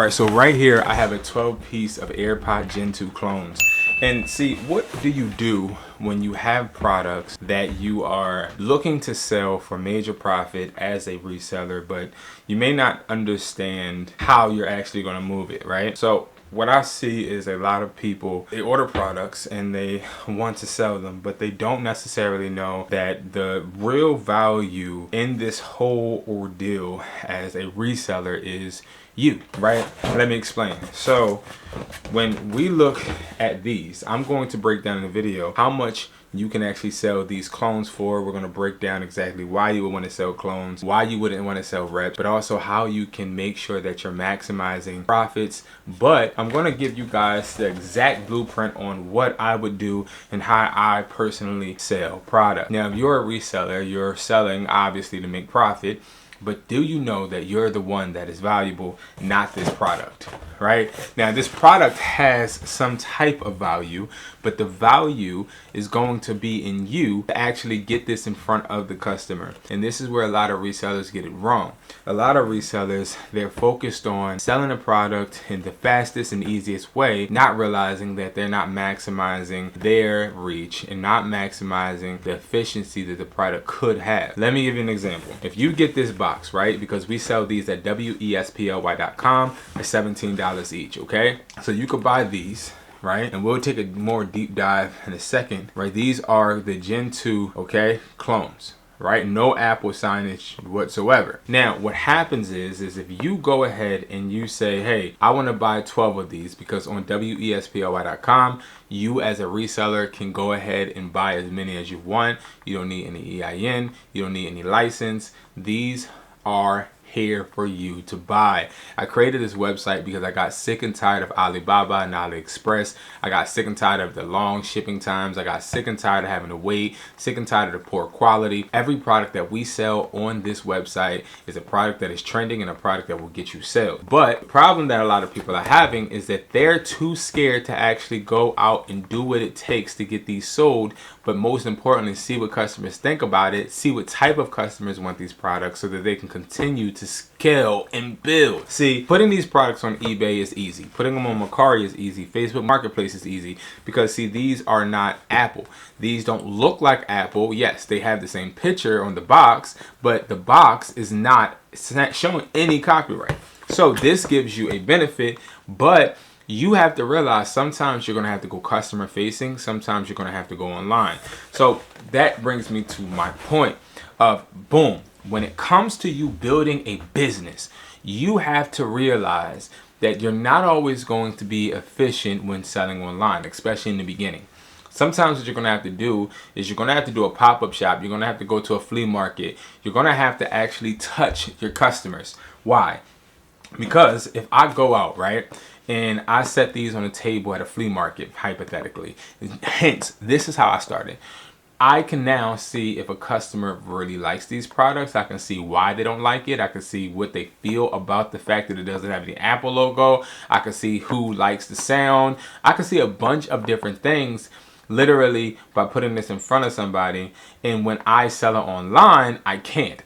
Alright, so right here I have a 12-piece of AirPod Gen 2 clones. And see, what do you do when you have products that you are looking to sell for major profit as a reseller, but you may not understand how you're actually going to move it, right? So what I see is a lot of people, they order products and they want to sell them, but they don't necessarily know that the real value in this whole ordeal as a reseller is you, right? Let me explain. So when we look at these, I'm going to break down in the video how much you can actually sell these clones for. We're going to break down exactly why you would want to sell clones, why you wouldn't want to sell reps, but also how you can make sure that you're maximizing profits. But I'm going to give you guys the exact blueprint on what I would do and how I personally sell product. Now, if you're a reseller, you're selling obviously to make profit. But do you know that you're the one that is valuable, not this product, right? Now, this product has some type of value, but the value is going to be in you to actually get this in front of the customer. And this is where a lot of resellers get it wrong. A lot of resellers, they're focused on selling a product in the fastest and easiest way, not realizing that they're not maximizing their reach and not maximizing the efficiency that the product could have. Let me give you an example. If you get this box, right, because we sell these at wesply.com for $17 each, okay? So you could buy these, right? And we'll take a more deep dive in a second, right? These are the Gen 2, okay, clones, right? No Apple signage whatsoever. Now, what happens is if you go ahead and you say, hey, I want to buy 12 of these, because on wesply.com, you as a reseller can go ahead and buy as many as you want. You don't need any EIN. You don't need any license. These are here for you to buy. I created this website because I got sick and tired of Alibaba and AliExpress. I got sick and tired of the long shipping times. I got sick and tired of having to wait, sick and tired of the poor quality. Every product that we sell on this website is a product that is trending and a product that will get you sales. But the problem that a lot of people are having is that they're too scared to actually go out and do what it takes to get these sold, but most importantly, see what customers think about it, see what type of customers want these products so that they can continue to scale and build. See, putting these products on eBay is easy. Putting them on Mercari is easy. Facebook Marketplace is easy because, see, these are not Apple. These don't look like Apple. Yes, they have the same picture on the box, but the box is not showing any copyright. So this gives you a benefit, but you have to realize sometimes you're going to have to go customer facing. Sometimes you're going to have to go online. So that brings me to my point of boom. When it comes to you building a business, you have to realize that you're not always going to be efficient when selling online, especially in the beginning. Sometimes what you're going to have to do is you're going to have to do a pop-up shop. You're going to have to go to a flea market. You're going to have to actually touch your customers. Why? Because if I go out, right, and I set these on a table at a flea market, hypothetically, hence, this is how I started. I can now see if a customer really likes these products. I can see why they don't like it. I can see what they feel about the fact that it doesn't have the Apple logo. I can see who likes the sound. I can see a bunch of different things literally by putting this in front of somebody. And when I sell it online, I can't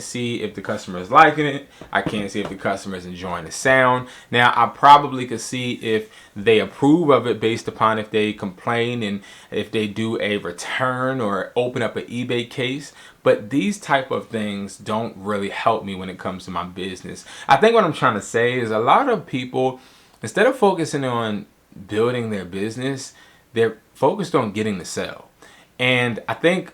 see if the customer is liking it. I can't see if the customer is enjoying the sound. Now, I probably could see if they approve of it based upon if they complain and if they do a return or open up an eBay case. But these type of things don't really help me when it comes to my business. I think what I'm trying to say is a lot of people, instead of focusing on building their business, they're focused on getting the sale. And I think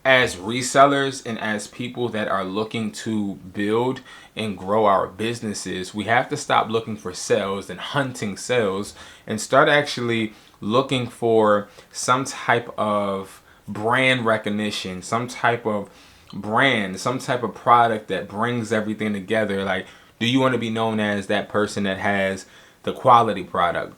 as resellers and as people that are looking to build and grow our businesses, we have to stop looking for sales and hunting sales and start actually looking for some type of brand recognition, some type of brand, some type of product that brings everything together. Like, do you want to be known as that person that has the quality product?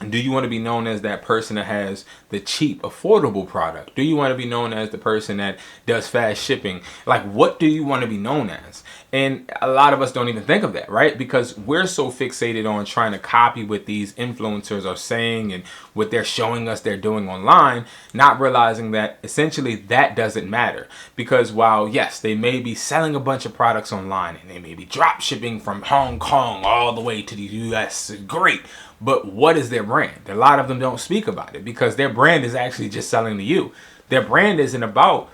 Do you want to be known as that person that has the cheap, affordable product? Do you want to be known as the person that does fast shipping? Like, what do you want to be known as? And a lot of us don't even think of that, right? Because we're so fixated on trying to copy what these influencers are saying and what they're showing us they're doing online, not realizing that essentially that doesn't matter. Because while, yes, they may be selling a bunch of products online and they may be drop shipping from Hong Kong all the way to the US, great. But what is their brand? A lot of them don't speak about it because their brand is actually just selling to you. Their brand isn't about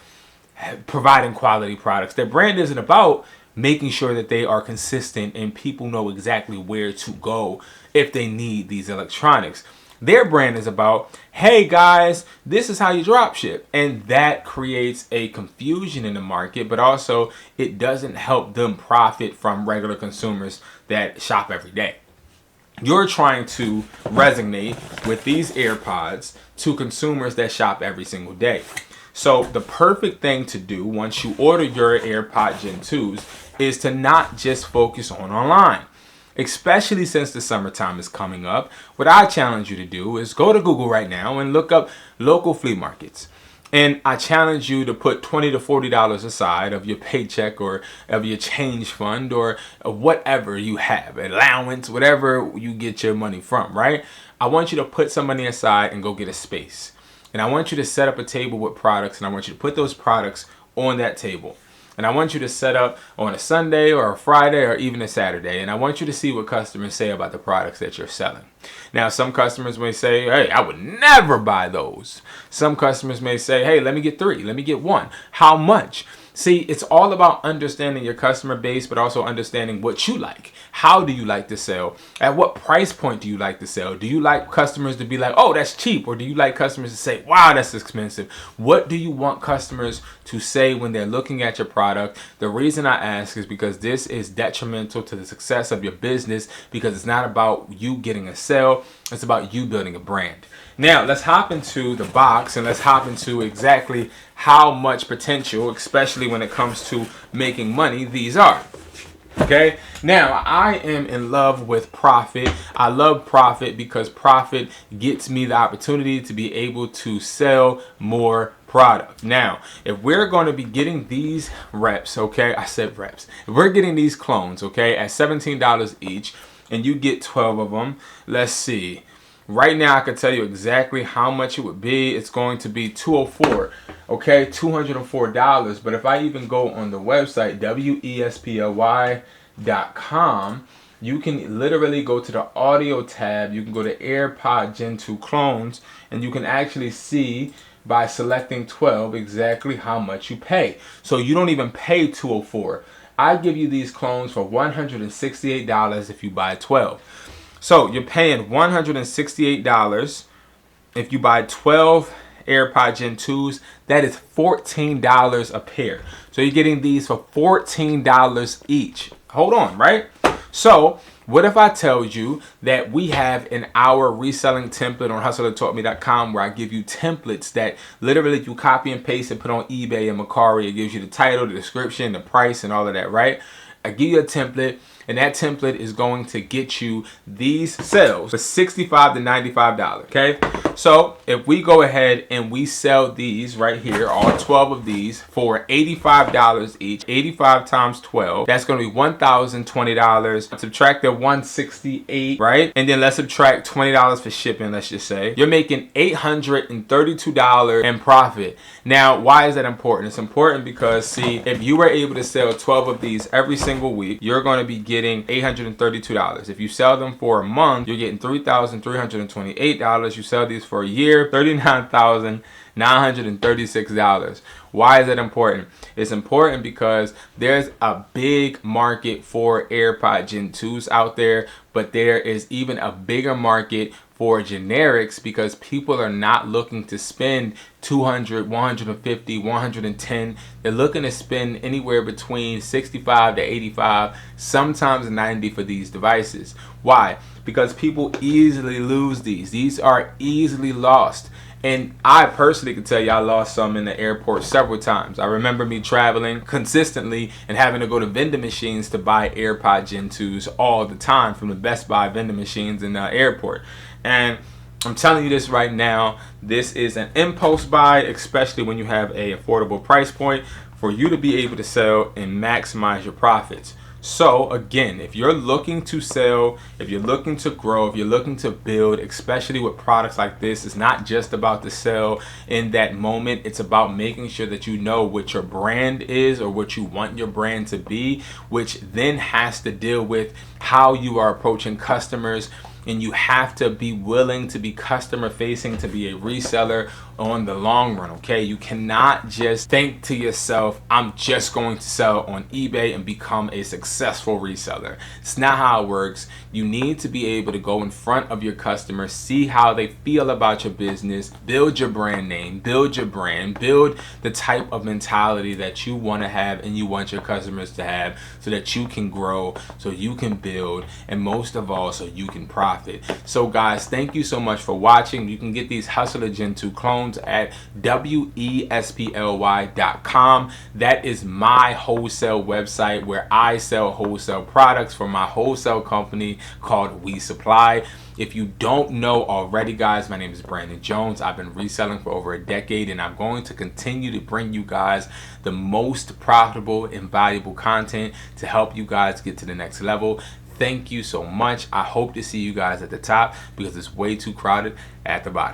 providing quality products. Their brand isn't about making sure that they are consistent and people know exactly where to go if they need these electronics. Their brand is about, hey guys, this is how you drop ship. And that creates a confusion in the market, but also it doesn't help them profit from regular consumers that shop every day. You're trying to resonate with these AirPods to consumers that shop every single day. So the perfect thing to do once you order your AirPod Gen 2s is to not just focus on online. Especially since the summertime is coming up, what I challenge you to do is go to Google right now and look up local flea markets. And I challenge you to put $20 to $40 aside of your paycheck or of your change fund or whatever you have, allowance, whatever you get your money from, right? I want you to put some money aside and go get a space. And I want you to set up a table with products, and I want you to put those products on that table. And I want you to set up on a Sunday or a Friday or even a Saturday. And I want you to see what customers say about the products that you're selling. Now, some customers may say, hey, I would never buy those. Some customers may say, hey, let me get 3. Let me get 1. How much? See, it's all about understanding your customer base, but also understanding what you like. How do you like to sell? At what price point do you like to sell? Do you like customers to be like, oh, that's cheap? Or do you like customers to say, wow, that's expensive? What do you want customers to say when they're looking at your product? The reason I ask is because this is detrimental to the success of your business, because it's not about you getting a sale. It's about you building a brand. Now, let's hop into the box and let's hop into exactly how much potential, especially when it comes to making money, these are. Okay, now I am in love with profit. I love profit because profit gets me the opportunity to be able to sell more product. Now, if we're going to be getting these reps, okay, I said reps. If we're getting these clones, okay, at $17 each, and you get 12 of them, let's see. Right now, I can tell you exactly how much it would be. It's going to be $204, okay, $204. But if I even go on the website, wesply.com, you can literally go to the audio tab. You can go to AirPod Gen 2 clones, and you can actually see by selecting 12 exactly how much you pay. So you don't even pay $204. I give you these clones for $168 if you buy 12. So you're paying $168 if you buy 12 AirPod Gen 2s. That is $14 a pair. So you're getting these for $14 each. Hold on, right? So what if I tell you that we have in our reselling template on Hustlertaughtme.com where I give you templates that literally you copy and paste and put on eBay and Mercari. It gives you the title, the description, the price, and all of that, right? I give you a template, and that template is going to get you these sales for $65 to $95, okay? So if we go ahead and we sell these right here, all 12 of these for $85 each, 85 times 12, that's going to be $1,020. Subtract the $168, right? And then let's subtract $20 for shipping, let's just say. You're making $832 in profit. Now, why is that important? It's important because, see, if you were able to sell 12 of these every single week, you're going to be getting $832. If you sell them for a month, you're getting $3,328. You sell these for a year, $39,936. Why is that important? It's important because there's a big market for AirPod Gen 2s out there, but there is even a bigger market for generics because people are not looking to spend $200, $150, $110. They're looking to spend anywhere between $65 to $85, sometimes $90 for these devices. Why? Because people easily lose these. These are easily lost. And I personally can tell you I lost some in the airport several times. I remember me traveling consistently and having to go to vending machines to buy AirPod Gen 2s all the time from the Best Buy vending machines in the airport. And I'm telling you this right now, this is an impulse buy, especially when you have a affordable price point for you to be able to sell and maximize your profits. So again, if you're looking to sell, if you're looking to grow, if you're looking to build, especially with products like this, it's not just about the sell in that moment. It's about making sure that you know what your brand is or what you want your brand to be, which then has to deal with how you are approaching customers. And you have to be willing to be customer facing, to be a reseller on the long run, okay? You cannot just think to yourself, I'm just going to sell on eBay and become a successful reseller. It's not how it works. You need to be able to go in front of your customers, see how they feel about your business, build your brand name, build your brand, build the type of mentality that you want to have and you want your customers to have, so that you can grow, so you can build, and most of all, so you can profit. So guys, thank you so much for watching. You can get these Hustler Gen 2 clones at wesply.com. That is my wholesale website where I sell wholesale products for my wholesale company called We Supply. If you don't know already, guys, my name is Brandon Jones. I've been reselling for over a decade, and I'm going to continue to bring you guys the most profitable and valuable content to help you guys get to the next level. Thank you so much. I hope to see you guys at the top because it's way too crowded at the bottom.